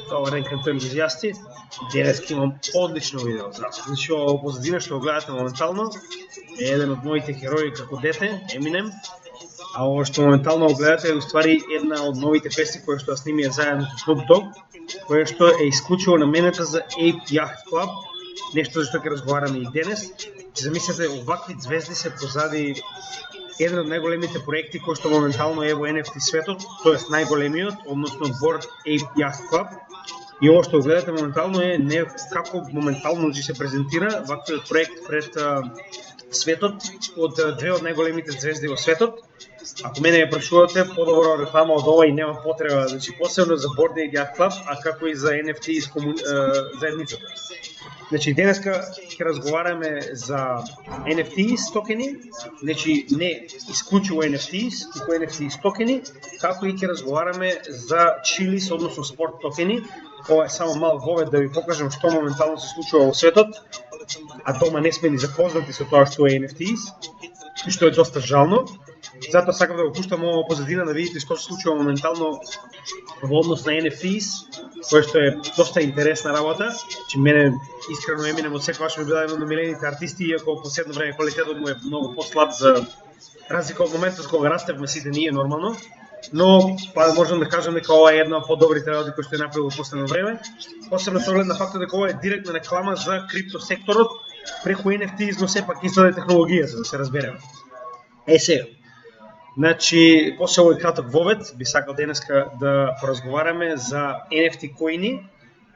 Добар ден кај ентузијасти. Денес имам одлично видео за вас. Значи, ова позадина што го гледате моментално е еден од моите херои како дете, Eminem. А ова што моментално го гледате е уствари една од новите песни која што ја снимија заедно со Snoop Dogg, која што е исклучиво наменета за Ape Yacht Club, нешто за што ќе разговараме и денес. Замислете, овакви звезди се позади еден од најголемите проекти кои што моментално е во NFT светот, тоест најголемиот, односно Bored Ape Yacht Club. И ово што го гледате моментално е не како моментално ќе се презентира ваквиот проект пред светот од две од најголемите звезди во светот. Ако мене ја прашувате, подобро реклама од ова и нема потреба, значи посебно за Bored Ape Yacht Club, а како и за NFT заедницата. Значи, денеска ќе разговараме за NFTs токени, значи не исклучиво NFTs, туку NFTs токени, како и ќе разговараме за Chiliz, односно спорт токени. Ова е само мал вовед да ви покажам што моментално се случува во светот, а дома не сме ни запознати со тоа што е NFTs, што е доста жално. Затоа сакам да го пуштам ова позадина да видите што се случува моментално во однос на NFTs, кој што е доста интересна работа. Че мене искрено Eminem од секогаш ми била еден од милените артисти, иако во последно време квалитетот му е многу послаб за разлика од моментот кога растевме сите ние нормално. Но можам да кажам дека ова е една од подобрите работи кои што е направил во последно време. Посебно со оглед на фактот дека ова е директна реклама за крипто секторот преку NFTs, но сепак исто е технологија, за да се разбереме. Сега. Значи, после овој краток вовед, би сакал денеска да поразговараме за NFT коини,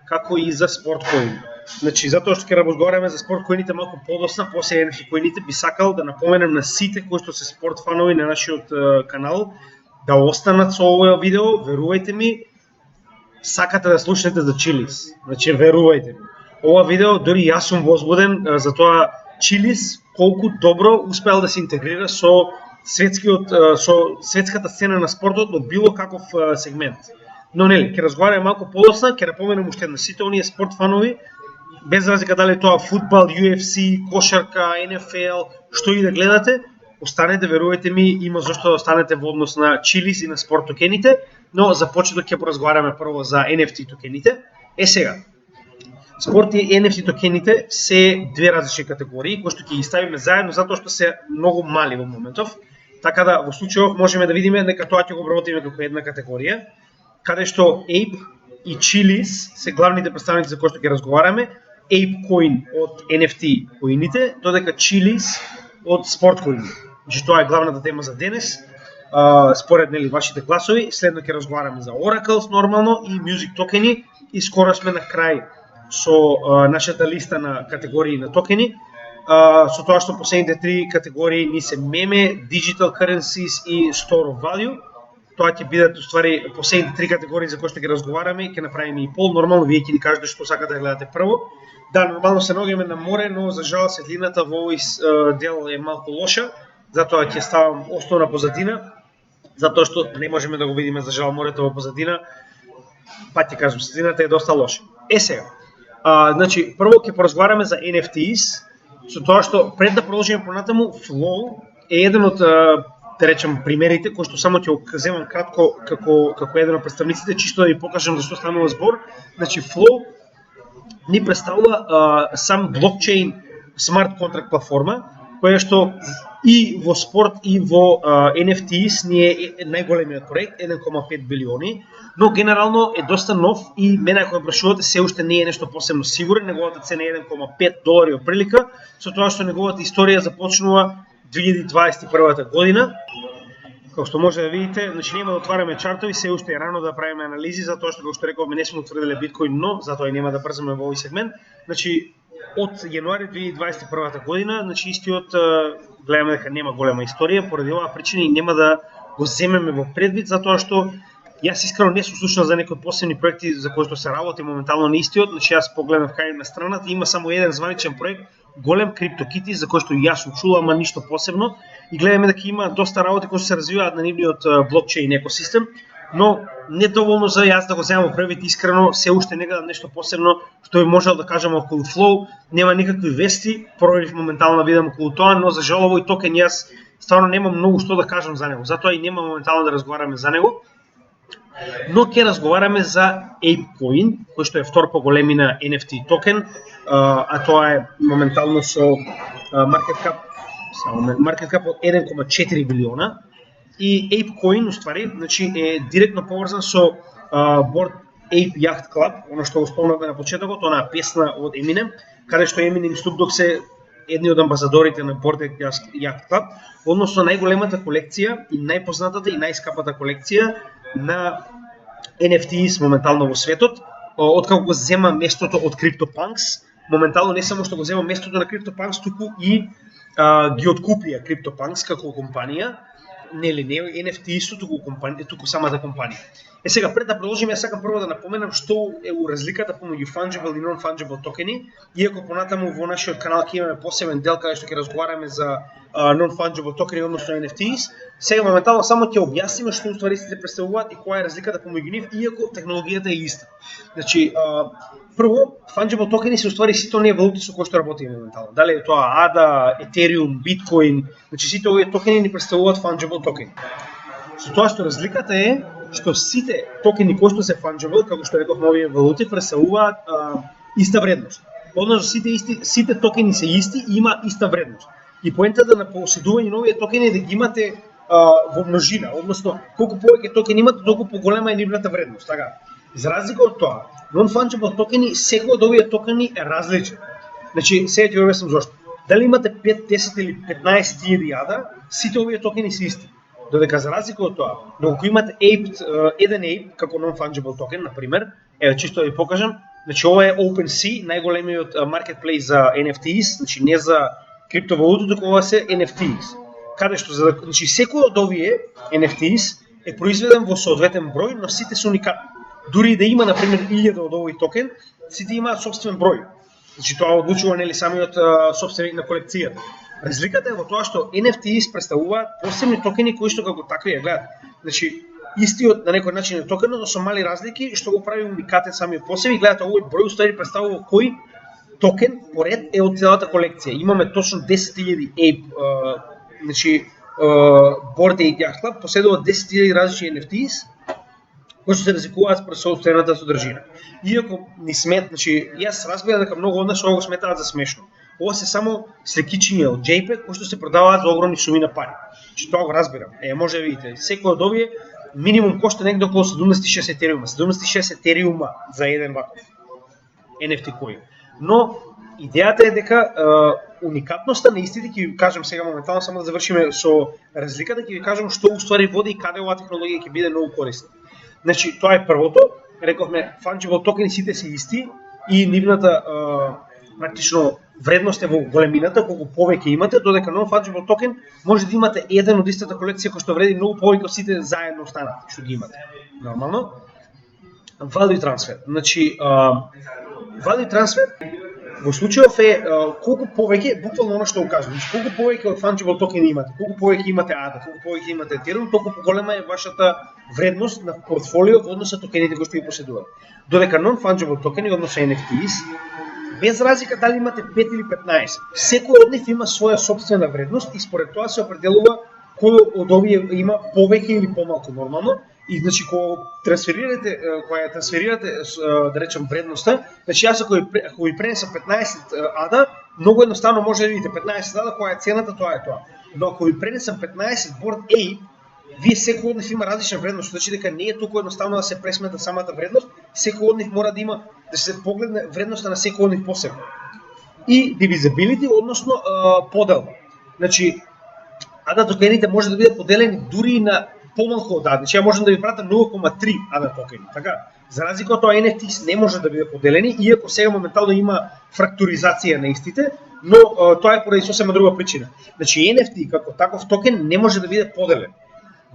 како и за спорт коини. Значи, затоа што ќе разговараме за спорт коините малку подосна, после NFT коините, би сакал да напоменам на сите кои што се спорт фанови на нашиот канал, да останат со овој видео, верувајте ми, сакате да слушнете за Chiliz. Значи, верувајте ми. Ова видео, дори јас сум возбуден за тоа Chiliz колку добро успеал да се интегрира со светската сцена на спортот од било каков сегмент. Но нели, ќе разговараме малку подосна, ќе напоменам уште на сите оние спорт фанови, без разлика дали тоа фудбал, UFC, кошарка, NFL, што и да гледате, останете, верувајте ми, има зашто да останете во однос на Chiliz и на спорт токените, но за почеток ќе поразговараме прво за NFT токените. Сега, спорт и NFT токените се две различни категории, кои што ќе ги ставиме заедно затоа што се многу мали во моментов. Така да во случајов можеме да видиме дека тоа ќе го обработиме како една категорија, каде што Ape и Chiliz се главните представници за кои што ќе разговараме. Ape Coin од NFT коините, додека Chiliz од спорт коини. Значи тоа е главната тема за денес. Според нели вашите гласови, следно ќе разговараме за Oracles нормално и Music токени и скоро сме на крај со нашата листа на категории на токени. Со тоа што последните три категории ни се meme, digital currencies и store of value. Тоа ќе бидат уствари последните три категории за кои што ќе разговараме, ќе направиме и пол. Нормално вие ќе ни кажете што сакате да гледате прво. Да, нормално се наоѓаме на море, но за жал светлината во овој дел е малку лоша, затоа ќе ставам основна позадина, затоа што не можеме да го видиме за жал морето во позадина. Пак ќе кажам, светлината е доста лоша. Сега. Значи, прво ќе поразговараме за NFTs. Со тоа што пред да продолжиме понатаму, Flow е еден од да речем примерите кои што само ќе го земам кратко како еден од представниците, чисто да ви покажам за што станува збор. Значи Flow ни представува сам блокчейн смарт контракт платформа, која што и во спорт и во NFTs ни е најголемиот проект, 1,5 билиони, но генерално е доста нов и мене ако ме прашувате се уште не е нешто посебно сигурен, неговата цена е 1,5 долари отприлика, со тоа што неговата историја започнува 2021 година. Како што може да видите, значи нема да отвараме чартови, се уште е рано да правиме анализи, затоа што како што рековме не сме утврдиле биткоин, но затоа и нема да брзаме во овој сегмент. Значи од јануари 2021 година, значи истиот гледаме дека нема голема историја, поради оваа причина и нема да го земеме во предвид, затоа што јас искрено не сум слушнал за некои посебни проекти за кои што се работи моментално на истиот, значи јас погледнав кај на страната, има само еден званичен проект, голем CryptoKitties, за кој што јас сум чул, ама ништо посебно, и гледаме дека има доста работи кои се развиваат на нивниот блокчейн екосистем, но недоволно за јас да го земам во првит, искрено се уште не гледам нешто посебно што би можел да кажам околу Flow, нема никакви вести, проверив моментално да видам околу тоа, но за жал овој токен јас стварно немам многу што да кажам за него, затоа и нема моментално да разговараме за него. Но ќе разговараме за ApeCoin, кој што е втор по големина NFT токен, а тоа е моментално со market cap од 1,4 билиона. И ApeCoin, уствари, значи, е директно поврзан со Bored Ape Yacht Club, оно што го спомнавме на почетокот, онаа песна од Eminem, каде што Eminem и Snoop Dogg се едни од амбасадорите на Bored Ape Yacht Club, односно најголемата колекција и најпознатата и најскапата колекција на NFTs моментално во светот, откако го зема местото од CryptoPunks. Моментално не само што го зема местото на CryptoPunks, туку и ги откупија CryptoPunks како компанија, нели не NFT-исто, туку самата компанија. Сега, пред да продолжиме, сакам прво да напоменам што е разликата помеѓу fungible и non-fungible токени, иако понатаму во нашиот канал ќе имаме посебен дел каде што ќе разговараме за non-fungible токени, односно NFTs. Сега моментално само ќе објасниме што уствари се представуваат и која е разликата помеѓу нив, иако технологијата е иста. Значи, прво, fungible токени се уствари сите оние валути со кои што работиме моментално. Дали е тоа ADA, Ethereum, Bitcoin, значи сите овие токени ни представуваат fungible токени. Со тоа што разликата е што сите токени кои што се fungible, како што реков, овие валути представуваат иста вредност. Односно сите токени се исти и има иста вредност. И поентата на поседување на овие токени е да ги имате во множина, односно колку повеќе токени имате, толку поголема е нивната вредност, така. За разлика од тоа, non-fungible токени, секој од овие токени е различен. Значи, сега ќе објаснам зошто. Дали имате 5, 10 или 15 000 јада, сите овие токени се исти. Додека за разлика од тоа, но ако имате еден Ape како non-fungible токен, например, чисто да ви покажам, значи ова е OpenSea, најголемиот marketplace за NFTs, значи не за криптовалути, туку ова се NFTs. Каде што значи секој од овие NFTs е произведен во соодветен број, но сите се уникатни. Дури да има, например, 1000 од овој токен, сите имаат собствен број. Значи тоа одлучува нели самиот собственик на колекцијата. Разликата е во тоа што NFTs представуваат посебни токени кои што како такви ја гледат. Значи истиот на некој начин е токен, но со мали разлики што го прави уникатен самиот по себе. Гледате овој број устави представува кој токен поред е од целата колекција. Имаме точно 10.000 Ape, значи Bored Ape Yacht Club поседува 10.000 различни NFTs кои што се разликуваат според собствената содржина. Иако ни смет, значи јас разбирам дека многу од нас ова го сметаат за смешно. Ова се само слекичиња од JPEG кои што се продаваат за огромни суми на пари. Значи тоа го разбирам. Може да видите, секој од овие минимум кошта негде околу 76 етериума. 76 етериума за еден ваков NFT коин. Но идејата е дека уникатноста на истите, ќе ви кажам сега моментално, само да завршиме со разликата, ќе ви кажам што уствари води и каде оваа технологија ќе биде многу корисна. Значи, тоа е првото. Рековме, fungible токени сите се исти и нивната практично вредност е во големината, колку повеќе имате, додека non-fungible токен може да имате еден од истата колекција кој што вреди многу повеќе од сите заедно останати што ги имате. Нормално. Value transfer. Значи, value transfer во случајов е колку повеќе, буквално оно што го кажам, значи колку повеќе од fungible токени имате, колку повеќе имате ADA, колку повеќе имате Ethereum, толку поголема е вашата вредност на портфолио во однос на токените кои што ги поседувате. Додека non-fungible токени, односно NFTs, без разлика дали имате 5 или 15, секој од нив има своја собствена вредност и според тоа се определува кој од овие има повеќе или помалку нормално. И значи кога трансферирате да речем вредноста, значи јас ако ви пренесам 15 ADA, многу едноставно може да видите 15 ADA која е цената, тоа е тоа. Но ако ви пренесам 15 Bored Ape, вие секој од нив има различна вредност, значи дека не е толку едноставно да се пресмета самата вредност, секој од нив мора да има да се погледне вредноста на секој од нив посебно. И divisibility, односно поделба. Значи ADA токените може да бидат поделени дури на помалку од ADA. Значи ја можам да ви пратам 0,3 ADA токени, така? За разлика од тоа NFTs не може да биде поделени, иако сега моментално има фрактуризација на истите, но тоа е поради сосема друга причина. Значи NFT како таков токен не може да биде поделен.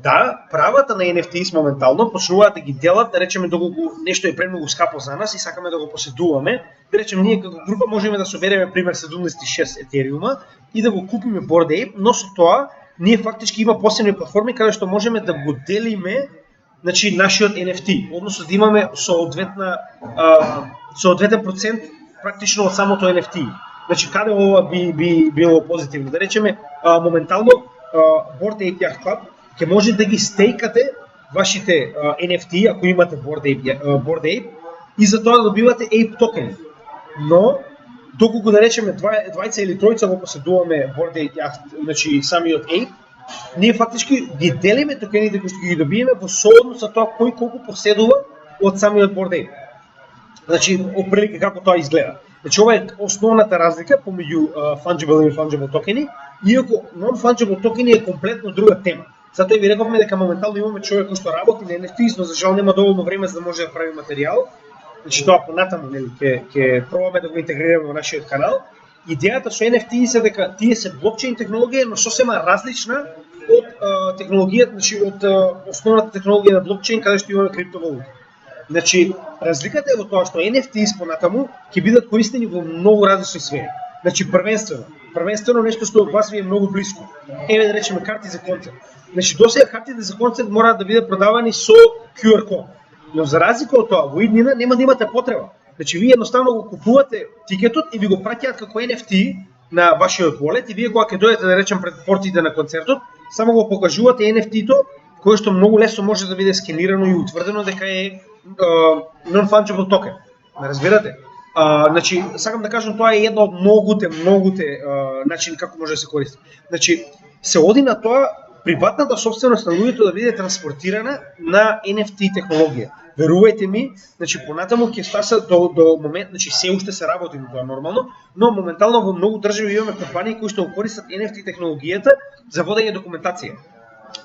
Да, правата на NFTs моментално почнуваат да ги делат, да речеме доколку нешто е премногу скапо за нас и сакаме да го поседуваме, да речеме ние како група можеме да собереме пример 76 етериума и да го купиме Bored Ape, но со тоа ние фактички има посебни платформи каде што можеме да го делиме, значи нашиот NFT, односно да имаме соодветен процент практично од самото NFT. Значи каде ова би било позитивно, да речеме моментално Bored Ape Yacht Club ќе може да ги стейкате вашите NFT, ако имате Bored Ape, и за тоа да добивате Ape токени. Но доколку да речеме двајца или тројца го поседуваме Bored Ape јахт, значи самиот Ape, ние фактички ги делиме токените кои што ги добиеме во сооднос со тоа кој колку поседува од самиот Bored Ape. Значи, оприлика како тоа изгледа. Значи, ова е основната разлика помеѓу fungible и non-fungible токени, иако non-fungible токени е комплетно друга тема. Затоа ви рековме дека моментално имаме човек кој што работи на NFT, но за жал нема доволно време за да може да прави материјал. Значи тоа понатаму нели ќе пробаме да го интегрираме во нашиот канал. Идејата со NFT е дека тие се блокчейн технологија, но сосема различна од технологијата, значи од основната технологија на блокчейн каде што имаме криптовалута. Значи, разликата е во тоа што NFT понатаму ќе бидат користени во многу различни сфери. Значи, првенствено нешто што од вас ви е многу блиско. Еве да речеме карти за концерт. Значи, досега картите за концерт мораат да бидат продавани со QR код. Но за разлика од тоа, во иднина нема да имате потреба. Значи, вие едноставно го купувате тикетот и ви го праќаат како NFT на вашиот wallet и вие кога ќе дојдете да речем пред портите на концертот, само го покажувате NFT-то, кое што многу лесно може да биде скенирано и утврдено дека е non-fungible токен. Ме разбирате? Значи, сакам да кажам, тоа е една од многуте начини како може да се користи. Значи, се оди на тоа приватната собственост на луѓето да биде транспортирана на NFT технологија. Верувајте ми, значи понатаму ќе стаса до момент, значи се уште се работи на тоа нормално, но моментално во многу држави имаме компании кои што го користат NFT технологијата за водење документација.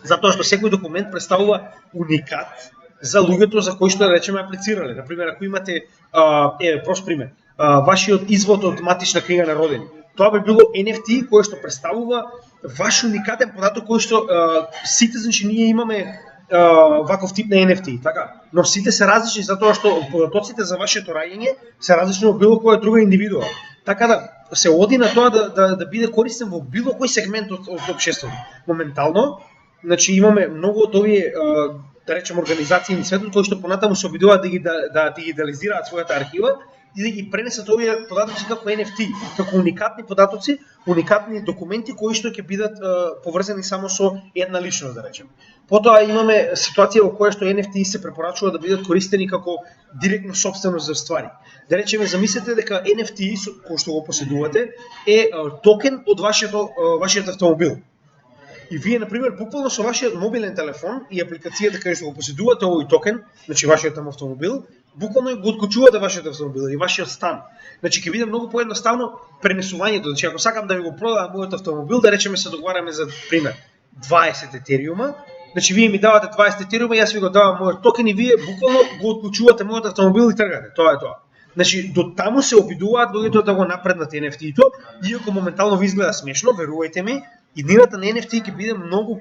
Затоа што секој документ представува уникат за луѓето за кои што да речеме аплицирале. Например, ако имате прост пример, вашиот извод од матична книга на родени. Тоа би било NFT кое што представува ваш уникатен податок кој што сите, значи ние имаме ваков тип на NFT, така. Но сите се различни затоа што податоците за вашето раѓање се различни од било која друга индивидуа. Така да се оди на тоа да биде користен во било кој сегмент од општеството. Моментално, значи имаме многу од овие да речем организации на светот кои што понатаму се обидуваат да дигитализираат својата архива и да ги пренесат овие податоци како NFT, како уникатни податоци, уникатни документи кои што ќе бидат поврзани само со една личност, да речем. Потоа имаме ситуација во која што NFT се препорачува да бидат користени како директно собственост за ствари. Да речеме, замислете дека NFT кој што го поседувате е токен од вашиот автомобил. И вие, например, буквално со вашиот мобилен телефон и апликацијата каде што го поседувате овој токен, значи вашиот автомобил, буквално го откочувате вашиот автомобил и вашиот стан. Значи ќе биде многу поедноставно пренесувањето. Значи ако сакам да ви го продадам мојот автомобил, да речеме се договараме за пример 20 етериума, значи вие ми давате 20 етериума, јас ви го давам мојот токен и вие буквално го откочувате мојот автомобил и тргате. Тоа е тоа. Значи до таму се обидуваат луѓето да го напреднат NFT-то, иако моментално ви изгледа смешно, верувајте ми, иднината на NFT ќе биде многу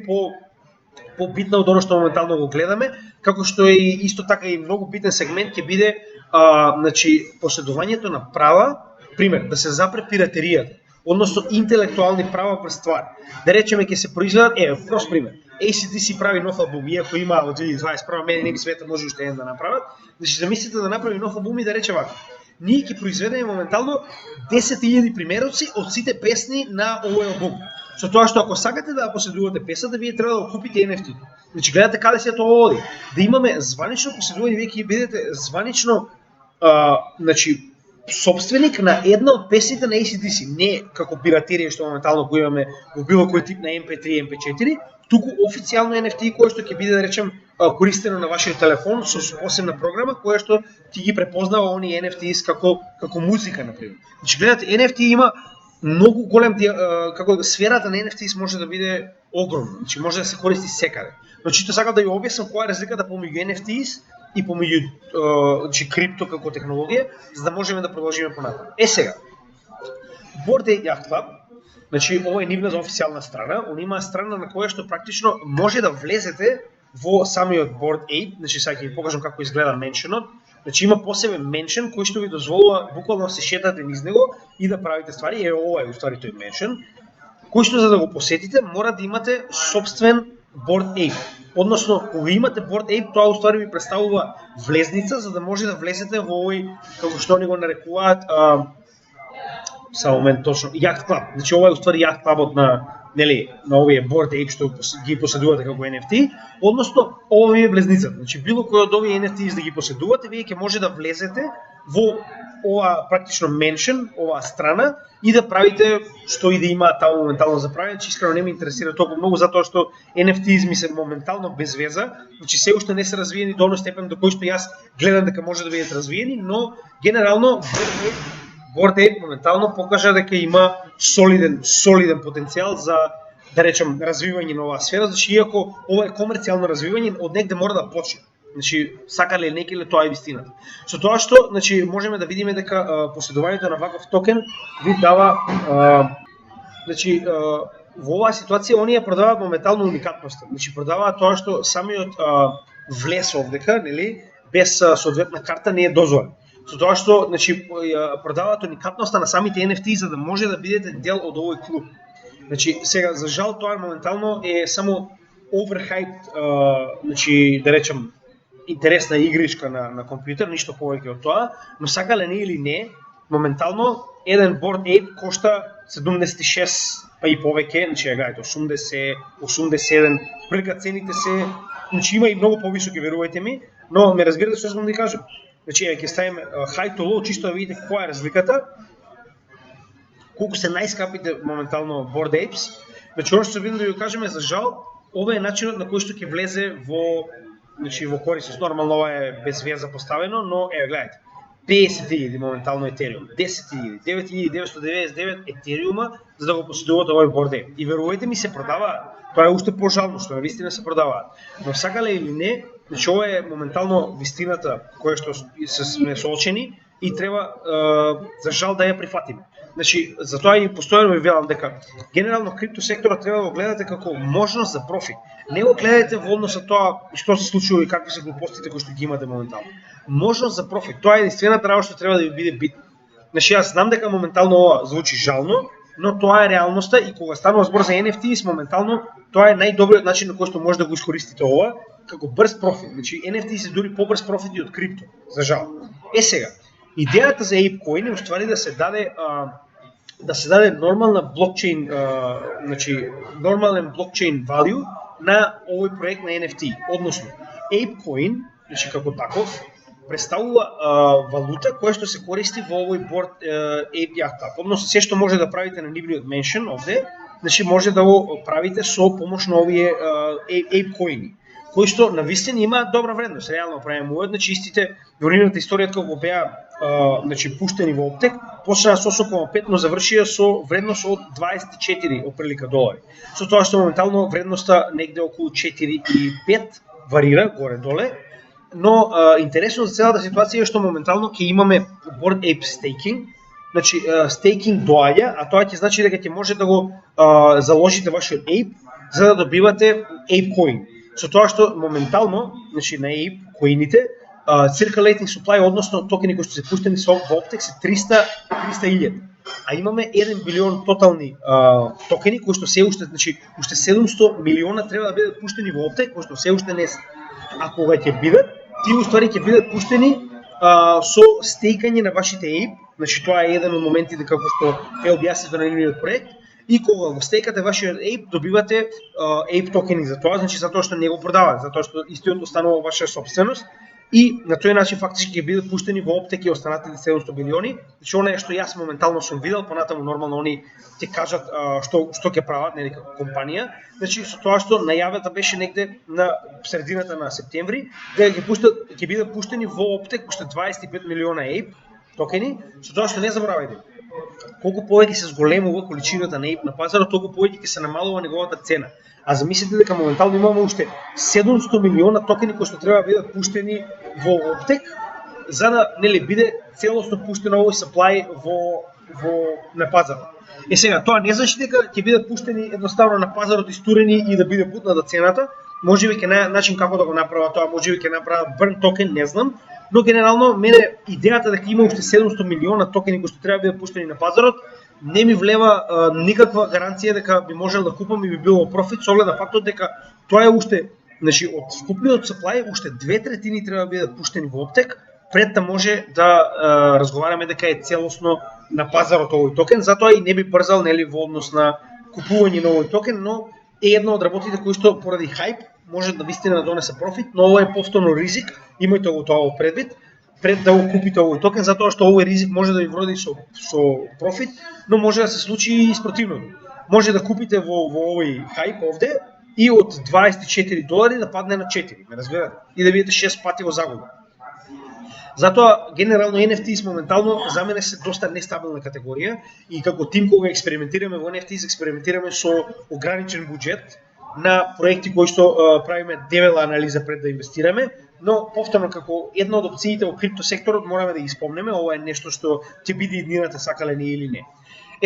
по-битна од оно што моментално го гледаме, како што е исто така и многу битен сегмент ќе биде значи поседувањето на права, пример, да се запре пиратеријата, односно интелектуални права пред ствар. Да речеме ќе се произведат, прост пример, AC/DC прави нов албум, иако има од 2021 мене не би света може уште еден да направат, значи замислите да направи нов албум и да рече вака. Ние ќе произведеме моментално 10.000 примероци од сите песни на овој албум. Со тоа што ако сакате да поседувате песната, вие треба да купите NFT. Значи гледате каде се тоа оди. Да имаме званично поседување, вие ќе бидете званично значи собственик на една од песните на AC/DC, не како пиратерија што моментално го имаме во било кој тип на MP3, MP4, туку официјално NFT кој што ќе биде да речем користено на вашиот телефон со посебна програма која што ти ги препознава оние NFTs како музика на пример. Значи гледате, NFT има многу голем како сферата на NFTs може да биде огромна, значи може да се користи секаде. Но чисто сакам да ја објаснам која е разликата помеѓу NFTs и помеѓу значи крипто како технологија, за да можеме да продолжиме понатаму. Сега, Bored Ape Yacht Club, значи ова е нивната официјална страна, она има страна на која што практично може да влезете во самиот Bored Ape, значи сега ќе ви покажам како изгледа меншенот. Значи има посебен меншен кој што ви дозволува буквално се шетате низ него и да правите ствари. Ова е уствари тој меншен, кој што за да го посетите мора да имате собствен Bored Ape. Односно, кога имате Bored Ape, тоа уствари ви представува влезница за да може да влезете во овој, како што они го нарекуваат, само момент точно, Yacht Club. Значи ова е уствари Yacht Clubот нели, на овие Bored Ape што ги поседувате како NFT, односно овие близницата. Значи било кој од овие NFTs да ги поседувате, вие ќе може да влезете во ова практично меншен, оваа страна и да правите што и да има таму моментално за правење, че искрено не ме интересира толку многу затоа што NFTs ми се моментално без веза, значи се уште не се развиени до оној степен до кој што јас гледам дека може да бидат развиени, но генерално Bored Ape моментално покажа дека има солиден потенцијал за, да речем, развивање на оваа сфера, значи иако ова е комерцијално развивање, од негде мора да почне. Значи, сакале или не, тоа е вистината. Со тоа што, значи, можеме да видиме дека поседувањето на ваков токен ви дава, значи, во оваа ситуација оние продаваат моментално уникатноста. Значи, продаваат тоа што самиот влез овдека, нели, без соодветна карта не е дозволен. Со тоа што, значи, продаваат уникатноста на самите NFT за да може да бидете дел од овој клуб. Значи, сега, за жал, тоа моментално е само overhyped, значи, да речем, интересна игричка на компјутер, ништо повеќе од тоа, но сакале не или не, моментално еден Bored Ape кошта 76 па и повеќе, значи гледате 80, 87, прилика цените се, значи има и многу повисоки, верувајте ми, но ме разбирате што сакам да ви кажам. Значи ќе ставиме high to low, чисто да видите која е разликата, колку се најскапите моментално Bored Apes. Значи оно што се видим да ви кажеме, за жал, ова е начинот на кој што ќе влезе во, значи во корисност. Нормално ова е без веза поставено, но гледате. 50.000 моментално Ethereum, 10.000, 9.999 Ethereum за да го поседуват овој Bored Ape. И верувајте ми се продаваат. Тоа е уште пожално што навистина се продаваат. Но сакале или не, значи ова е моментално вистината која што сме соочени и треба за жал да ја прифатиме. Значи, затоа и постојано ви велам дека генерално криптосекторот треба да го гледате како можност за профит. Не го гледате во однос на тоа што се случува и какви се глупостите кои што ги имате моментално. Можност за профит, тоа е единствената работа што треба да ви биде битна. Значи, јас знам дека моментално ова звучи жално, но тоа е реалноста и кога станува збор за NFTs, моментално тоа е најдобриот начин на кој што може да го искористите ова како брз профит. Значи, NFTs се дури побрз профит и од крипто, за жал. Сега, идејата за ApeCoin е уствари да се даде нормална блокчейн, значи нормален блокчейн value на овој проект на NFT. Односно, ApeCoin, значи како таков, представува валута која што се користи во овој Bored Ape Yacht Club. Односно, се што може да правите на нивниот меншен овде, значи може да го правите со помош на овие ApeCoin, кои што навистина имаат добра вредност. Реално правиме увод, значи истите во нивната историја кога беа значи пуштени во оптек, почнаа со 8,5, но завршија со вредност од 24 отприлика долари. Со тоа што моментално вредноста негде околу 4,5 варира горе-доле, но интересно за целата ситуација е што моментално ќе имаме Bored Ape Staking. Значи стейкинг доаѓа, а тоа ќе значи дека ќе може да го заложите вашиот Ape за да добивате ApeCoin. Со тоа што моментално, значи на ApeCoin-ите, circulating supply, односно токени кои што се пуштени во оптек се 300.000. А имаме 1 билион тотални токени кои што се уште, значи уште 700 милиона треба да бидат пуштени во оптек, кои што се уште не се. А кога ќе бидат, тие уствари ќе бидат пуштени со стейкање на вашите Ape, значи тоа е еден од моментите како што е објаснето на нивниот проект. И кога го стейкате вашиот Ape, добивате Ape токени за тоа, значи затоа што не го продавате, затоа што истиот останува ваша собственост. И на тој начин фактички ќе бидат пуштени во оптеки останатите 700 милиони. Значи она што јас моментално сум видел, понатаму нормално они ќе кажат што ќе прават, нели како компанија. Значи со тоа што најавата беше негде на средината на септември, дека ќе бидат пуштени во оптек уште 25 милиона Ape токени, со тоа што не заборавајте. Колку повеќе се зголемува количината на Ape на пазарот, толку повеќе ќе се намалува неговата цена. А замислете дека моментално имаме уште 700 милиона токени кои што треба да бидат пуштени во оптек за да нели биде целосно пуштено овој supply на пазарот. Сега тоа не значи дека ќе бидат пуштени едноставно на пазарот истурени и да биде путната цената. Можеби ќе начин како да го направат тоа, можеби ќе направат burn токен, не знам, но генерално мене идејата дека има уште 700 милиона токени кои што треба да бидат пуштени на пазарот не ми влева никаква гаранција дека би можел да купам и би било профит, со оглед на фактот дека тоа е уште, значи од скупниот supply уште 2/3 треба да бидат пуштени во оптек пред да може да разговараме дека е целосно на пазарот овој токен, затоа и не би брзал нели во однос на купување на овој токен, но е една од работите кои што поради хајп може да вистина да донесе профит, но ова е повторно ризик, имајте го тоа предвид, пред да го купите овој токен, затоа што овој ризик може да ви вроди со профит, но може да се случи и спротивното. Може да купите во овој хајп овде и од $24 да падне на 4, ме разбирате? И да бидете 6 пати во загуба. Затоа, генерално NFTs моментално за мене се доста нестабилна категорија и како тим кога експериментираме во NFTs, експериментираме со ограничен буџет на проекти кои што правиме дебела анализа пред да инвестираме, но повторно како една од опциите во крипто секторот мораме да ги спомнеме, ова е нешто што ќе биде иднината сакале ние или не.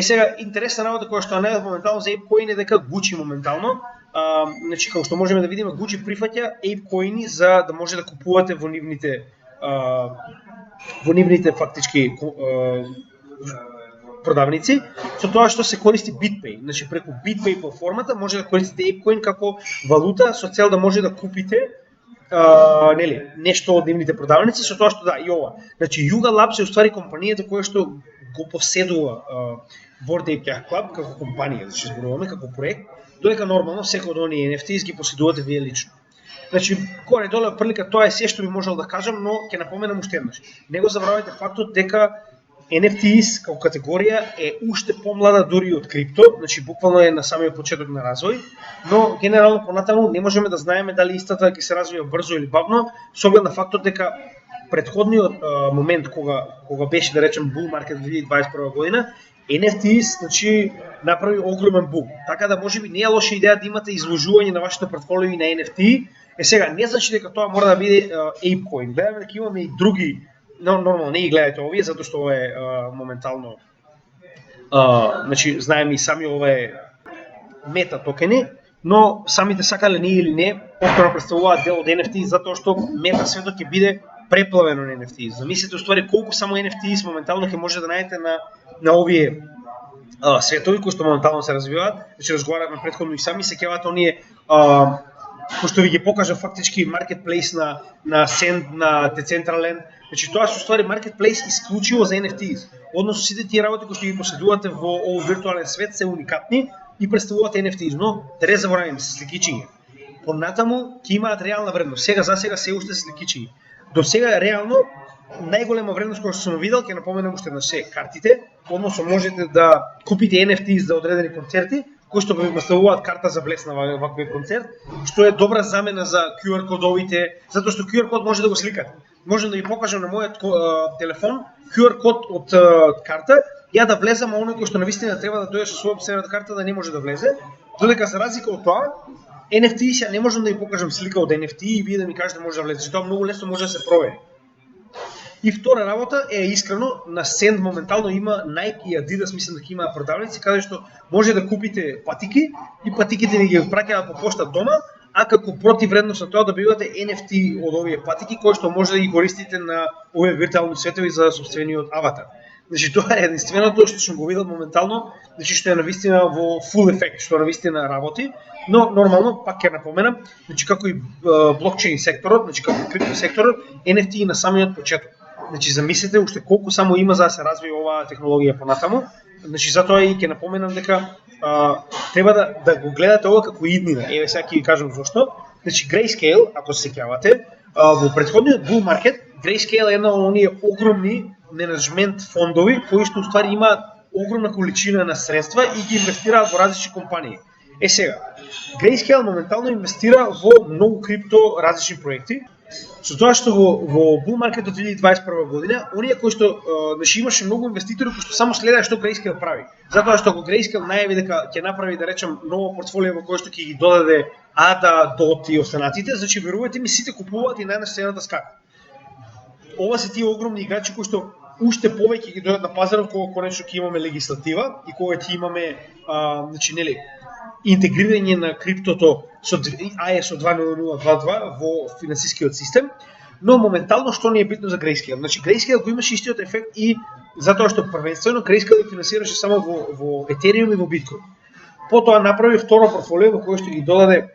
Сега интересна работа која што најдов моментално за ApeCoin е дека Gucci моментално, значи како што можеме да видиме, Gucci прифаќа ApeCoin за да може да купувате во нивните фактички продавници, со тоа што се користи BitPay. Значи преку BitPay платформата може да користите ApeCoin како валута со цел да може да купите нешто од нивните продавници, со тоа што да, и ова. Значи Yuga Labs е уствари компанијата која што го поседува Bored Ape Yacht Club како компанија, значи зборуваме како проект, додека нормално секој од оние NFTs ги поседувате вие лично. Значи, горе-долу прилика тоа е се што би можел да кажам, но ќе напоменам уште еднаш. Не го забравяйте фактот дека NFTs како категорија е уште помлада дури од крипто, значи буквално е на самиот почеток на развој, но генерално понатаму не можеме да знаеме дали истата ќе се развива брзо или бавно, со оглед на фактот дека претходниот момент кога беше да речем bull market 2021 година, NFTs значи направи огромен бум. Така да можеби не е лоша идеја да имате изложување на вашето портфолио и на NFT. Сега не значи дека тоа мора да биде ApeCoin. Гледаме дека имаме и други, но нормално не ги гледате овие затоа што ова е моментално значи знаеме и сами ова е мета токени, но самите сакале ние или не повторно представуваат дел од NFT затоа што мета светот ќе биде преплавено на NFT. Замислете уствари колку само NFT моментално ќе може да најдете на овие светови кои што моментално се развиваат. Значи разговараме претходно и сами се кевате оние кој што ви ги покажа фактички маркетплейс на Send, на Decentraland. Значи тоа се уствари маркетплейс исклучиво за NFTs. Односно сите тие работи кои што ги поседувате во овој виртуален свет се уникатни и представуваат NFTs, но да не забораваме се сликичиња. Понатаму ќе имаат реална вредност. Сега за сега се уште сликичиња. До сега реално најголема вредност која што сум видел, ќе напоменам уште еднаш се картите, односно можете да купите NFTs за одредени концерти, кои што ви представуваат карта за влез на ваквиот концерт, што е добра замена за QR кодовите, затоа што QR код може да го сликате. Можам да ви покажам на мојот телефон QR код од карта, ја да влезам, а оној кој што навистина треба да дојде со своја карта да не може да влезе, додека за разлика од тоа, NFT ја не можам да ви покажам слика од NFT и вие да ми кажете може да влезе, тоа многу лесно може да се провери. И втора работа е искрено на Send моментално има Nike и Adidas, мислам дека има продавници каде што може да купите патики и патиките ви ги праќаат по пошта дома, а како противвредност на тоа добивате NFT од овие патики кои што може да ги користите на овие виртуални светови за сопствениот аватар. Значи тоа е единственото што сум го видел моментално, значи што е навистина во full ефект, што навистина работи, но нормално пак ќе напоменам, значи како и блокчейн секторот, значи како крипто секторот, NFT на самиот почеток. Значи замислете уште колку само има за да се развие оваа технологија понатаму. Значи затоа и ќе напоменам дека треба да го гледате ова како иднина. Еве сега ќе ви кажам зошто. Значи Grayscale, ако се сеќавате, во претходниот bull market, Grayscale е една од оние огромни менеджмент фондови кои што уствари имаат огромна количина на средства и ги инвестираат во различни компании. Сега, Grayscale моментално инвестира во многу крипто различни проекти. Со тоа што во bull market од 2021 година, оние кои што значи имаше многу инвеститори кои што само следеа што Grayscale прави. Затоа што ако Grayscale најави дека ќе направи да речем ново портфолио во кое што ќе ги додаде ADA, DOT и останатите, значи верувате ми сите купуваат и најнаш цената скака. Ова се тие огромни играчи кои што уште повеќе ги дојдат на пазарот кога конечно ќе имаме легислатива и кога ќе имаме значи нели интегрирање на криптото со ISO 20022 во финансискиот систем, но моментално што не е битно за Grayscale. Значи Grayscale го имаше истиот ефект и затоа што првенствено Grayscale финансираше само во Ethereum и во Bitcoin. Потоа направи второ портфолио во кое што ги додаде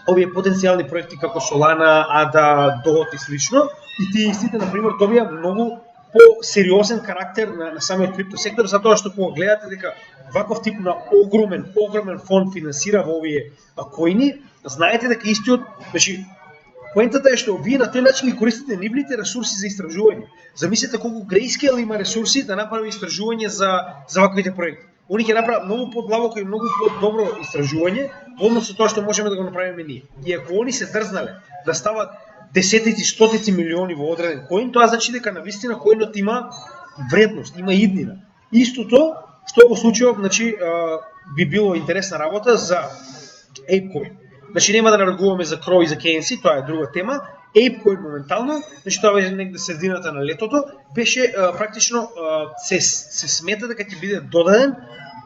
овие потенцијални проекти како Solana, ADA, DOT и слично, и тие истите на пример добија многу по-сериозен карактер на самиот крипто сектор, затоа што кога гледате дека ваков тип на огромен фонд финансира во овие коини, знаете дека истиот, значи поентата е што вие на тој начин ги користите нивните ресурси за истражување. Замислете колку Grayscale има ресурси да направи истражување за ваквите проекти. Они ќе направат многу подлабоко и многу подобро истражување во однос со тоа што можеме да го направиме ние. И ако они се дрзнале да стават десетици, стотици милиони во одреден коин, тоа значи дека навистина коинот има вредност, има иднина. Истото што во случајот, значи, би било интересна работа за ApeCoin. Значи нема да навергуваме за Crow и за KNC, тоа е друга тема. ApeCoin моментално, значи тоа беше негде средината на летото, беше практично се смета дека ќе биде додаден.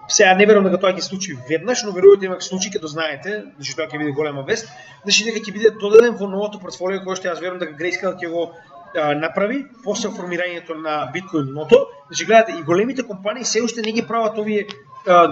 Сега не верувам дека тоа ќе се случи веднаш, но верувате дека ќе случи, ќе знаете, значи тоа ќе биде голема вест, значи дека ќе биде додаден во новото портфолио кое што јас верувам дека Grayscale ќе го направи после формирањето на Bitcoin ното. Значи гледате, и големите компании се уште не ги прават овие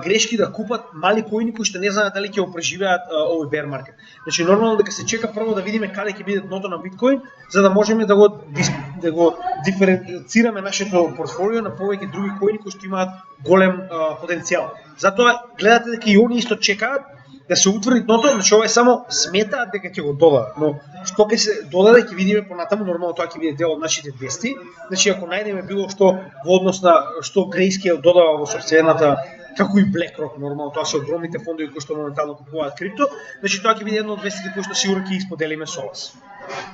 грешки да купат мали коини кои што не знаат дали ќе го преживеат овој bear market. Значи нормално дека се чека прво да видиме каде ќе биде дното на биткоин, за да можеме да го диференцираме нашето портфолио на повеќе други коини кои што имаат голем потенцијал. Затоа гледате дека и они исто чекаат да се утврди дното, значи ова е само сметаат дека ќе го додадат, но што ќе се додаде ќе видиме понатаму, нормално тоа ќе биде дел од нашите вести. Значи ако најдеме било што во однос на што Grayscale додава во сопствената, како и BlackRock, нормално тоа се огромните фондови кои што моментално купуваат крипто, значи тоа ќе биде едно од вестите кои што сигурно ќе исподелиме со вас.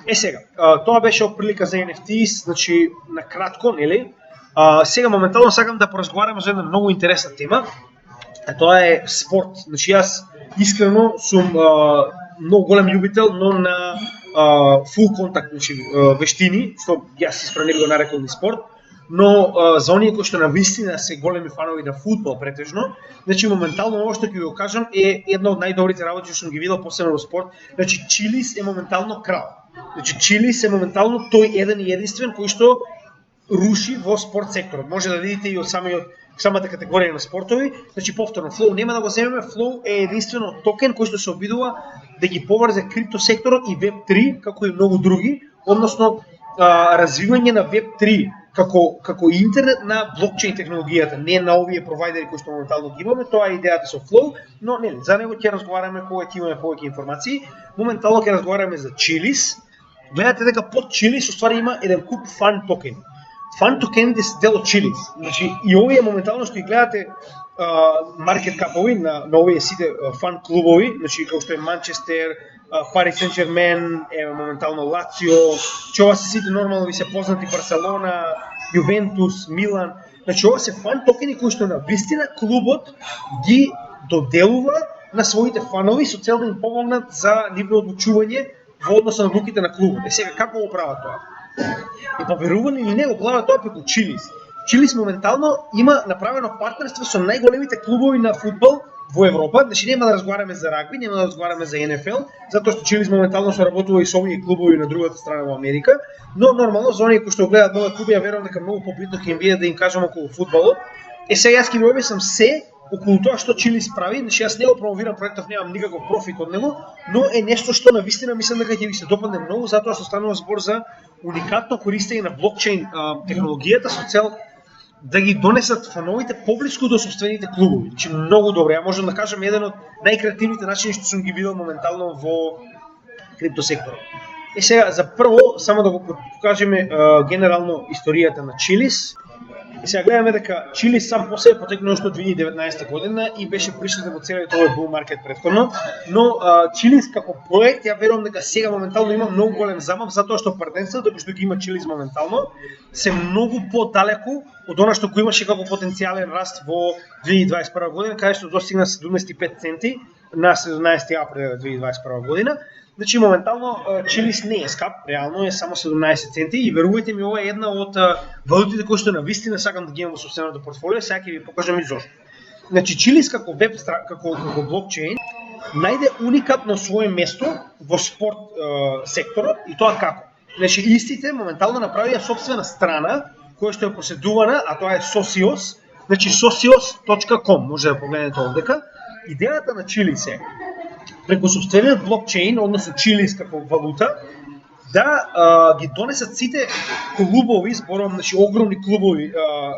Сега, тоа беше оприлика за NFTs, значи на кратко, нели? Сега моментално сакам да поразговараме за една многу интересна тема, а тоа е спорт. Значи јас искрено сум многу голем љубител, но на фул контакт, значи вештини, што јас искрено не би го нарекол ни спорт, но за оние кои што навистина се големи фанови на фудбал претежно, значи моментално ово што ќе го кажам е една од најдобрите работи што сум ги видел посебно во спорт. Значи Чилис е моментално крал. Значи Чилис е моментално тој еден и единствен кој што руши во спорт секторот. Може да видите и од самата категорија на спортови. Значи повторно, Flow нема да го земеме. Flow е единствено токен кој што се обидува да ги поврзе крипто секторот и Web3 како и многу други, односно развивање на Web3 како интернет на блокчейн технологијата, не на овие провайдери кои што моментално ги имаме. Тоа е идејата со Flow, но нели, за него ќе разговараме кога ќе имаме повеќе информации. Моментално ќе разговараме за Чилис. Гледате дека под Чилис уствари има еден куп фан токен. Фан токените се дел од Чилис. Значи и овие моментално што ги гледате маркет капови на овие сите фан клубови, значи како што е Манчестер, Пари Сен-Жермен, моментално Лацио, че ова се сите нормално ви се познати Барселона, Јувентус, Милан. Значи ова се фан токени кои што на вистина клубот ги доделува на своите фанови со цел да им помогнат за нивно одлучување во однос на одлуките на клубот. Сега како го прават тоа? И поверувани или не го прават тоа преку Чилис. Чилис моментално има направено партнерство со најголемите клубови на фудбал во Европа. Значи нема да разговараме за рагби, нема да разговараме за NFL, затоа што Чилис моментално се работува и со овие клубови на другата страна во Америка, но нормално за оние кои што гледаат нови клуби, ја верувам дека многу побитно ќе им биде да им кажам околу фудбалот. Сега јас ќе ви објаснам се околу тоа што Чилис прави. Значи јас не го промовирам проектот, немам никаков профит од него, но е нешто што навистина мислам дека ќе ви се допадне многу, затоа што станува збор за уникатно користење на блокчейн технологијата со цел да ги донесат фановите поблиску до собствените клубови. Значи многу добро. Ја можам да кажам еден од најкреативните начини што сум ги видел моментално во крипто секторот. Сега за прво само да го покажеме генерално историјата на Чилис. Сега гледаме дека Чилис сам по себе потекнува уште од 2019 година и беше присутен во целиот овој бул маркет претходно, но Чилис како проект ја верувам дека сега моментално има многу голем замав, затоа што партнерството кои што ги има Чилис моментално се многу подалеку од она што го имаше како потенцијален раст во 2021 година, каде што достигна 75 центи на 17 април 2021 година. Значи моментално Чилис не е скап, реално е само 17 центи и верувајте ми, ова е една од валутите кои што навистина сакам да ги имам во собственото портфолио. Сега ќе ви покажам и зошто. Значи Чилис како веб како блокчейн најде уникатно свое место во спорт секторот и тоа како? Значи истите моментално направија собствена страна која што е поседувана, а тоа е Socios, значи socios.com, може да погледнете овдека. Идејата на Чилис е преку собствениот блокчейн, односно Чилис како валута, да ги донесат сите клубови, зборувам, значи огромни клубови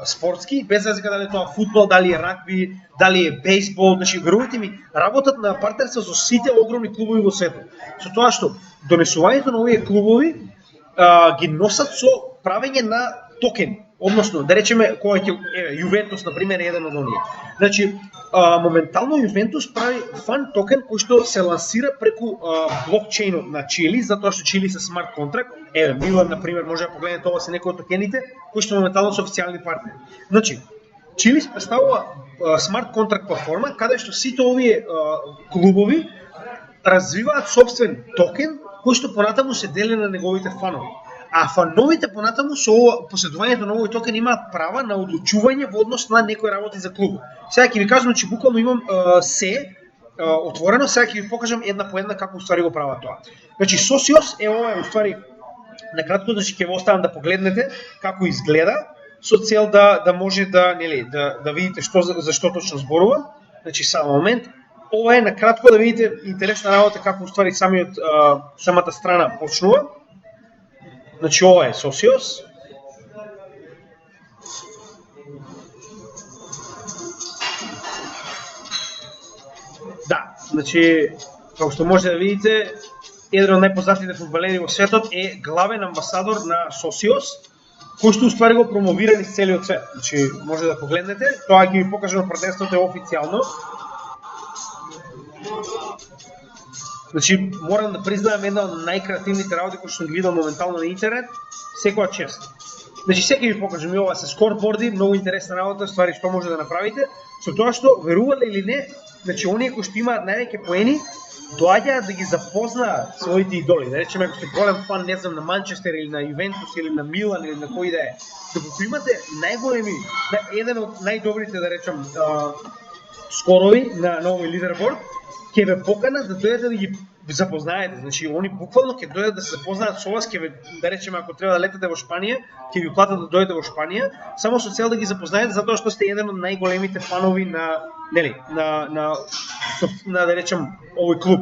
спортски, без разлика дали тоа фудбал, дали е рагби, дали е бейсбол, значи верувајте ми, работат на партнерство со сите огромни клубови во светот. Со тоа што донесувањето на овие клубови ги носат со правење на токени. Односно, да речеме, кога ќе Јувентус на пример е еден од оние. Значи, моментално Јувентус прави фан токен кој што се лансира преку блокчейнот на Чили, затоа што Чили се смарт контракт. Милан на пример може да погледнете ова се некои од токените кои што моментално се официјални партнери. Значи, Чили се представува смарт контракт платформа каде што сите овие клубови развиваат собствен токен кој што понатаму се дели на неговите фанови. А фановите понатаму со поседувањето на овој токен имаат права на одлучување во однос на некои работи за клуб. Сега ќе ви кажам че буквално имам отворено, сега ќе ви покажам една по една како уствари го прават тоа. Значи Socios е ова уствари накратко, значи ќе ве оставам да погледнете како изгледа со цел да може да видите за што точно зборува. Значи само момент. Ова е накратко да видите интересна работа како уствари самата страна почнува. Значи ова е Socios. Да, значи како што можете да видите, еден од најпознатите фудбалери во светот е главен амбасадор на Socios, кој што уствари го промовира низ целиот свет. Значи може да погледнете, тоа ќе ви покажам партнерството е официјално. Значи, морам да признаам една од најкреативните работи кои што ги видам моментално на интернет, секоја чест. Значи, сега ви покажам и ова се скорборди, многу интересна работа, ствари што може да направите, со тоа што, верувале или не, значи, оние кои што имаат највеќе поени, доаѓаат да ги запознаат своите идоли. Да речеме, ако сте голем фан, не знам, на Манчестер или на Јувентус или на Милан или на кој да е, докато имате најголеми, еден од најдобрите, да речем, скорови на овој лидерборд, ќе ве поканат да дојдете да ги запознаете. Значи, они буквално ќе дојдат да се запознаат со вас, ќе ве, да речеме, ако треба да летате во Шпанија, ќе ви платат да дојдете во Шпанија, само со цел да ги запознаете затоа што сте еден од најголемите фанови на да речем овој клуб.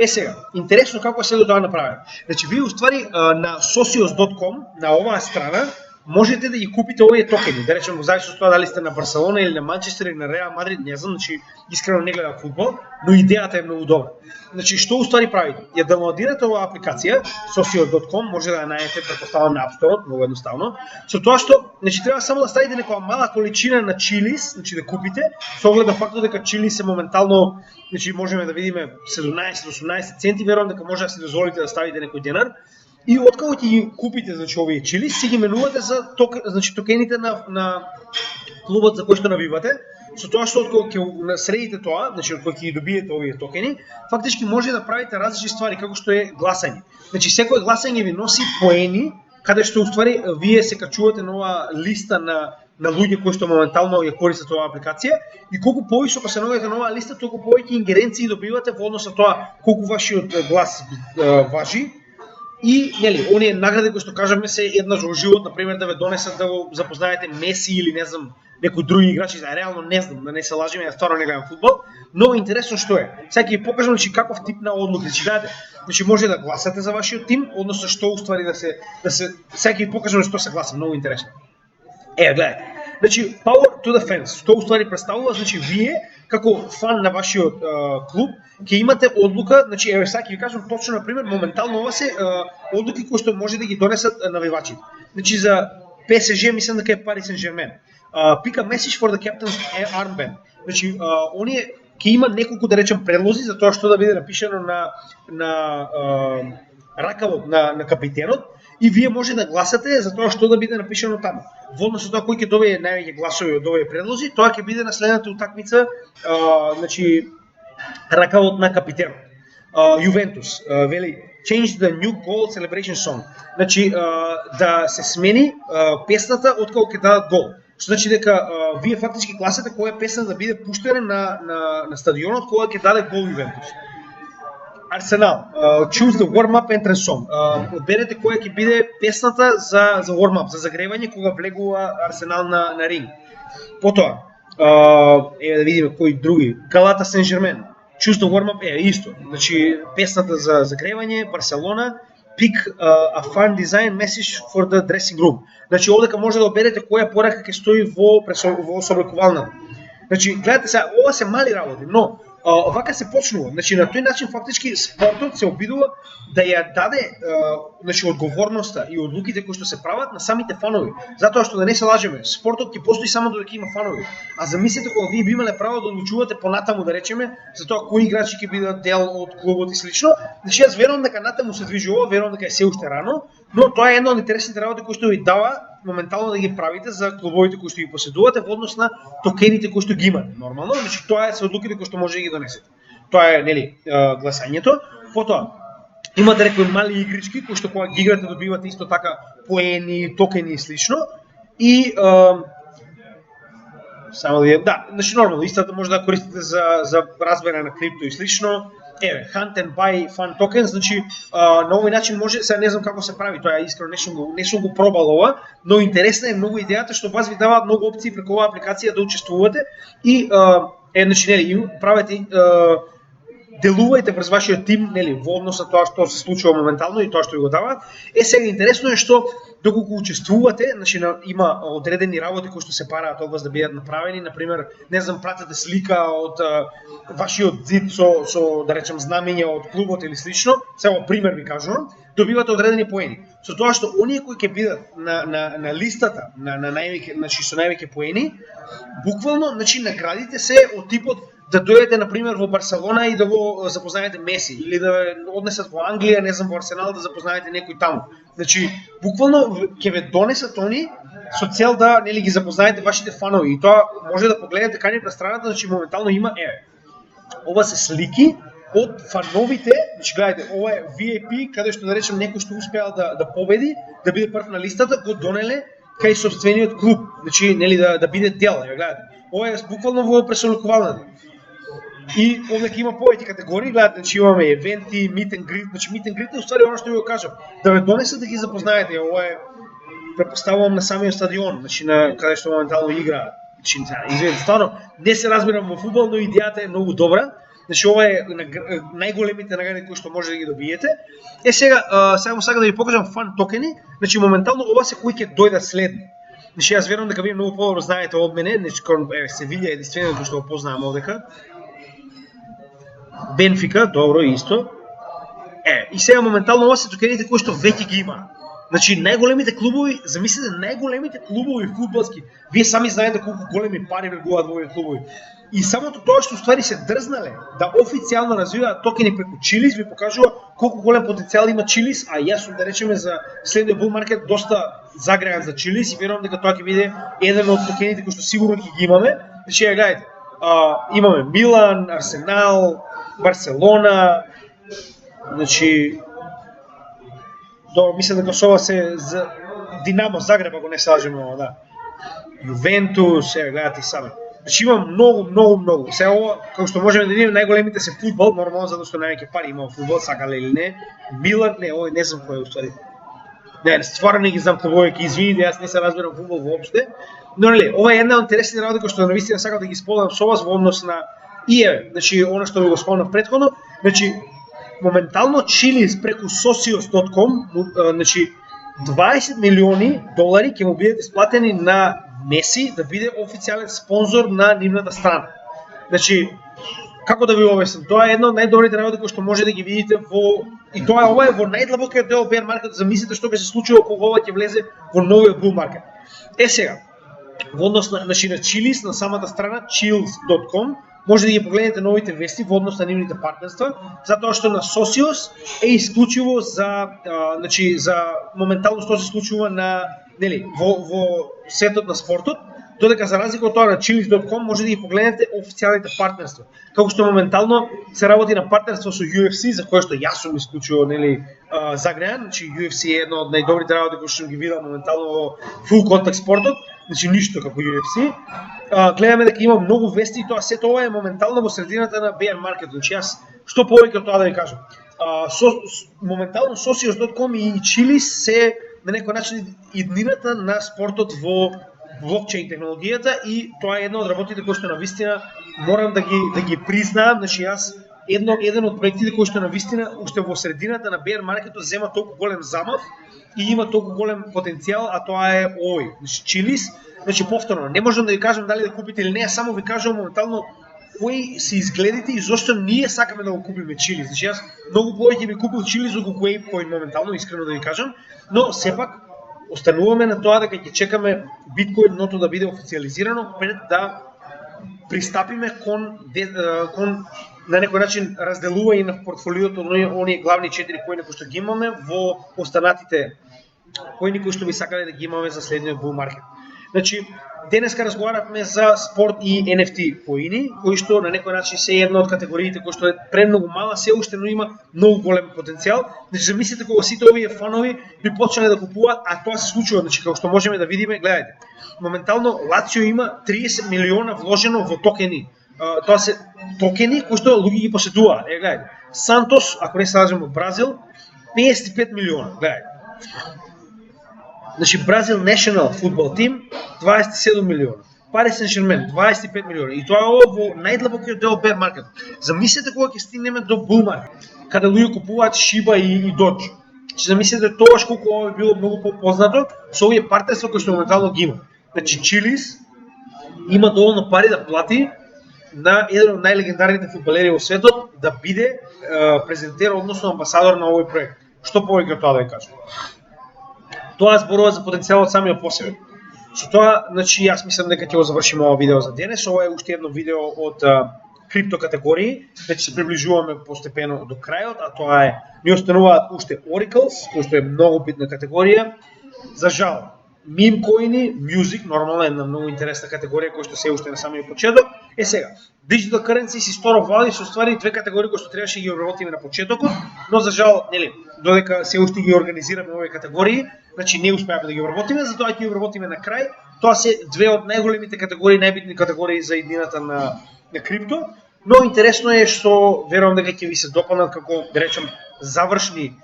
Сега, интересно како се до тоа направено. Значи, вие уствари на socios.com, на оваа страна, можете да ги купите овие токени, да речем во зависност од тоа дали сте на Барселона или на Манчестер или на Реал Мадрид, не знам, значи искрено не гледам фудбал, но идејата е многу добра. Значи што уствари правите? Ја даунлоадирате оваа апликација socios.com, може да ја најдете претпоставам на App Store, многу едноставно. Со тоа што, значи треба само да ставите некоја мала количина на чилис, значи да купите, со оглед на фактот дека чилис е моментално, значи можеме да видиме 17-18 центи, верувам дека може да си дозволите да ставите некој денар. И откако ќе ги купите, значи овие чилис, си ги менувате за значи токените на клубот за кој што навивате. Со тоа што откако ќе средите тоа, значи откако ќе ги добиете овие токени, фактички може да правите различни ствари како што е гласање. Значи секој гласање ви носи поени, каде што уствари вие се качувате на оваа листа на луѓе кои што моментално ја користат оваа апликација и колку повисоко се наоѓате на оваа листа, толку повеќе ингеренции добивате во однос на тоа колку вашиот глас важи. И, оние награди кои што кажаме се еднаш во живот, например да ве донесат да го запознаете Меси или не знам, некои други играчи, реално не знам, да не се лажеме, ја стварно не гледам фудбал, но интересно што е. Сега ќе ви покажам каков тип на одлуки ќе дадете. Значи може да гласате за вашиот тим, односно што уствари да се сега ќе ви покажам што се гласа, многу интересно. Гледајте. Значи Power to the Fans, што уствари представува, значи вие како фан на вашиот клуб ќе имате одлука, значи сега ќе ви кажам точно на пример, моментално ова се одлуки кои што може да ги донесат навивачите. Значи за PSG мислам дека е Paris Saint-Germain. Pick a message for the captain's armband. Значи оние ќе има неколку да речем предлози за тоа што да биде напишано на ракавот на капитенот и вие може да гласате за тоа што да биде напишано таму. Во однос на тоа кој ќе добие највеќе гласови од овие предлози, тоа ќе биде на следната утакмица, значи ракавот на капитенот. Јувентус вели change the new goal celebration song. Значи да се смени песната откако ќе дадат гол. Што значи дека вие фактички гласате која песна да биде пуштена на стадионот кога ќе даде гол Јувентус. Арсенал, choose the warm-up entrance song. Одберете која ќе биде песната за warm-up, за загревање кога влегува Арсенал на ринг. Потоа, да видиме кои други. Галата Сен-Жермен, choose the warm-up, исто. Значи, песната за загревање, Барселона, pick a fun design message for the dressing room. Значи овдека може да оберете која порака ќе стои во соблекувалната. Значи гледате сега, ова се мали работи, но вака се почнува. Значи на тој начин фактички спортот се обидува да ја даде значи одговорноста и одлуките кои што се прават на самите фанови. Затоа што да не се лажеме, спортот ќе постои само додека има фанови. А замислете кога вие би имале право да одлучувате понатаму, да речеме, за тоа кои играчи ќе бидат дел од клубот и слично. Значи јас верувам дека натаму се движи ова, верувам дека е се уште рано, но тоа е една од интересните работи кои што ви дава моментално да ги правите за клубовите кои што ги поседувате во однос на токените кои што ги имате. Нормално, значи тоа е се одлуките кои што може да ги донесете. Тоа е, нели, гласањето. Потоа имате некои мали игрички кои што кога ги играте добивате исто така поени, токени и слично. И само да, значи нормално истата може да користите за разберење на крипто и слично. Еве, hunt and buy fun tokens, значи на овој начин може, сега не знам како се прави, тоа искрено не сум го пробал ова, но интересна е многу идејата што вас ви даваат многу опции преку оваа апликација да учествувате и значи нели правите делувајте врз вашиот тим, нели, во однос на тоа што се случува моментално и тоа што ви го даваат. Сега интересно е што доколку учествувате, значи има одредени работи кои што се бараат од вас да бидат направени, например, не знам, пратете слика од вашиот зид со да речем знамења од клубот или слично, само пример ви кажувам, добивате одредени поени. Со тоа што оние кои ќе бидат на листата на највеќе, значи со највеќе поени, буквално, значи наградите се од типот да дојдете на пример во Барселона и да го запознаете Меси или да однесат во Англија, не знам, во Арсенал да запознаете некој таму. Значи, буквално ќе ве донесат они со цел да нели ги запознаете вашите фанови и тоа може да погледнете кај на страната, значи моментално има ова се слики од фановите, значи гледате, ова е VIP каде што да речем некој што успеал да победи, да биде прв на листата, го донеле кај собствениот клуб, значи нели да биде дел, ја гледате. Ова е буквално во пресоликуваната. И овде има повеќе категории, гледате, значи имаме евенти, meet and greet, значи meet and greet е уствари оно што ви го кажам, да ве донесат да ги запознаете, ова е претпоставувам на самиот стадион, значи на каде што моментално играат. Значи, извинете, стварно не се разбирам во фудбал, но идејата е многу добра. Значи ова е најголемите награди кои што може да ги добиете. Сега му сакам да ви покажам фан токени, значи моментално ова се кои ќе дојдат следни. Значи јас верувам дека вие многу подобро знаете од мене, значи Севилја е единствениот кој што го познавам овдека. Бенфика, добро, исто. И сега моментално ова се токените кои што веќе ги има. Значи најголемите клубови, замислете најголемите клубови фудбалски. Вие сами знаете колку големи пари вргуваат во овие клубови. И самото тоа што ствари се дрзнале да официјално развиваат токени преку Чилис ви покажува колку голем потенцијал има Чилис, а јас сум да речеме за следниот bull market доста загреан за Чилис и верувам дека тоа ќе биде еден од токените кои што сигурно ќе ги имаме. Значи ја гледате, имаме Милан, Арсенал, Барселона, значи мислам дека со ова се за Динамо Загреб, ако не се лажеме, да. Јувентус, гледате сами. Значи има многу. Сега ова, како што можеме да видиме, најголемите се фудбал, нормално затоа што највеќе пари има фудбал, сакале или не. Милан, не знам кој е уствари. Не, стварно не ги знам клубови, ќе извините, јас не се разбирам фудбал воопште. Но нели, ова е една од интересните работи кои што навистина сакам да ги споделам со вас во однос на значи она што ви го спомнав претходно, значи моментално Чилис преку socios.com, значи 20 милиони долари ќе му бидат исплатени на Меси да биде официјален спонзор на нивната страна. Значи, како да ви обяснам, тоа е една од најдобрите работи кои што може да ги видите и ова е во најдлабокиот дел bear market, замислите што ќе се случи кога ова ќе влезе во новиот bull market. Сега, во однос на Чилис, на самата страна chills.com, може да ги погледнете новите вести во однос на нивните партнерства, затоа што на Socios е исклучиво за моментално што се случува во светот на спортот, додека за разлика од тоа на chillis.com може да ги погледнете официјалните партнерства. Како што моментално се работи на партнерство со UFC, за кое што јас сум исклучиво загреан, значи UFC е едно од најдобрите работи кои што ги видам моментално во full contact спортот, значи ништо како UFC. Гледаме дека има многу вести и тоа сето ова е моментално во средината на bear market. Значи јас што повеќе од тоа да ви кажам. Моментално socios.com и Chili's се на некој начин иднината на спортот во блокчейн технологијата и тоа е една од работите кои што навистина морам да ги признаам. Значи јас еден од проектите кои што навистина уште во средината на bear маркетот зема толку голем замав и има толку голем потенцијал, а тоа е овој, значи Chili's. Значи повторно, не можам да ви кажам дали да купите или не, само ви кажувам моментално кои се изгледите и зошто ние сакаме да го купиме Chili's. Значи јас многу повеќе би купил Chili's од Wavecoin моментално, искрено да ви кажам, но сепак остануваме на тоа дека ќе чекаме биткоиното да биде официјализирано пред да пристапиме кон на некој начин разделување на портфолиото на оние главни 4 коини кои што ги имаме во останатите коини кои што би сакале да ги имаме за следниот bull market. Значи, денеска разговаравме за спорт и NFT коини, кои што на некој начин се една од категориите кои што е премногу мала, се уште но има многу голем потенцијал. Значи, замислете кога сите овие фанови би почнале да купуваат, а тоа се случува, значи како што можеме да видиме, гледајте. Моментално Лацио има 30 милиона вложено во токени. Тоа се токени кои што луѓе ги посетуваат. Гледајте. Сантос, ако не се лажам, од Бразил, 55 милиона, гледајте. Значи Бразил National Football Team 27 милиона. Paris Saint-Germain 25 милиона. И тоа е во најдлабокиот дел bear market. Замислете кога ќе стигнеме до bull market, каде луѓе купуваат Shiba и Doge. Значи замислете тогаш колку ова би било многу попознато со овие партнерства кои што моментално ги има. Значи Chili's има доволно пари да плати на еден од најлегендарните фудбалери во светот да биде презентер, односно амбасадор на овој проект. Што повеќе од тоа да ја кажам. Тоа зборува за потенцијалот самиот по себе. Со тоа, значи, јас мислам дека ќе го завршиме ова видео за денес. Ова е уште едно видео од крипто категории, веќе се приближуваме постепено до крајот, а тоа е, ни остануваат уште Oracles, кој што е многу битна категорија. За жал, meme коини, music, нормално е една многу интересна категорија која што се уште на самиот почеток. Сега, digital currencies и store of value се ствари две категории кои што требаше да ги обработиме на почетокот, но за жал, нели, додека се уште ги организираме овие категории, значи не успеавме да ги обработиме, затоа ќе ги обработиме на крај. Тоа се две од најголемите категории, најбитни категории за иднината на крипто, но интересно е што верувам дека ќе ви се допаднат како, да речем, завршни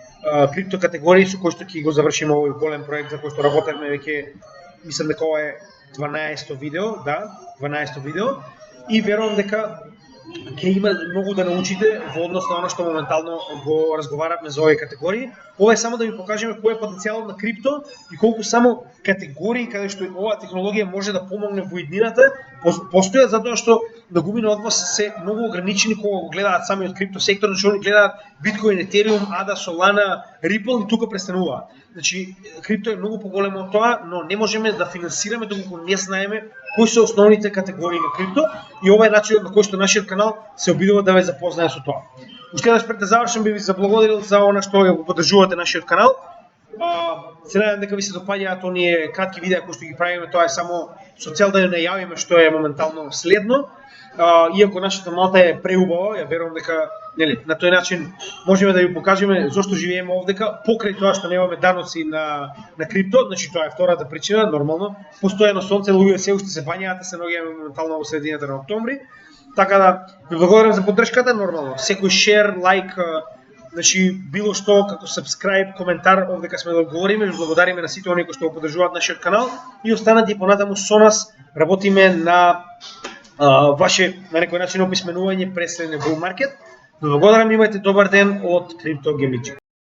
крипто категории со кои што ќе го завршиме овој голем проект за кој што работевме веќе, мислам дека ова е 12-то видео, да, 12-то видео, и верувам дека ќе има многу да научите во однос на оно што моментално го разговаравме за овие категории. Ова е само да ви покажеме кој е потенцијалот на крипто и колку само категории каде што оваа технологија може да помогне во иднината постојат, затоа што нагумина од вас се многу ограничени кога го гледаат самиот крипто сектор, значи они гледаат Bitcoin, Ethereum, ADA, Solana, Ripple и тука престануваат. Значи крипто е многу поголемо од тоа, но не можеме да финансираме доколку не знаеме кои се основните категории на крипто и ова е начинот на кој што нашиот канал се обидува да ве запознае со тоа. Уште еднаш пред да завршам би ви заблагодарил за она што го поддржувате нашиот канал. Се надевам дека ви се допаѓаат оние кратки видеа кои што ги правиме, тоа е само со цел да ја најавиме што е моментално следно. Иако нашата малта е преубава, ја верувам дека нели на тој начин можеме да ви покажеме зошто живееме овдека, покрај тоа што немаме даноци на крипто, значи тоа е втората причина, нормално. Постојано сонце, луѓе се уште се бањаат, се наоѓаме моментално во средината на октомври. Така да ви благодарам за поддршката, нормално. Секој шер, лайк, значи било што како subscribe, коментар, овдека сме да одговориме, ви благодариме на сите оние кои што го поддржуваат нашиот канал и останете и понатаму со нас, работиме на ваше на некој начин описменување пред следниот bull market. Благодарам, имајте добар ден од Crypto Gamici.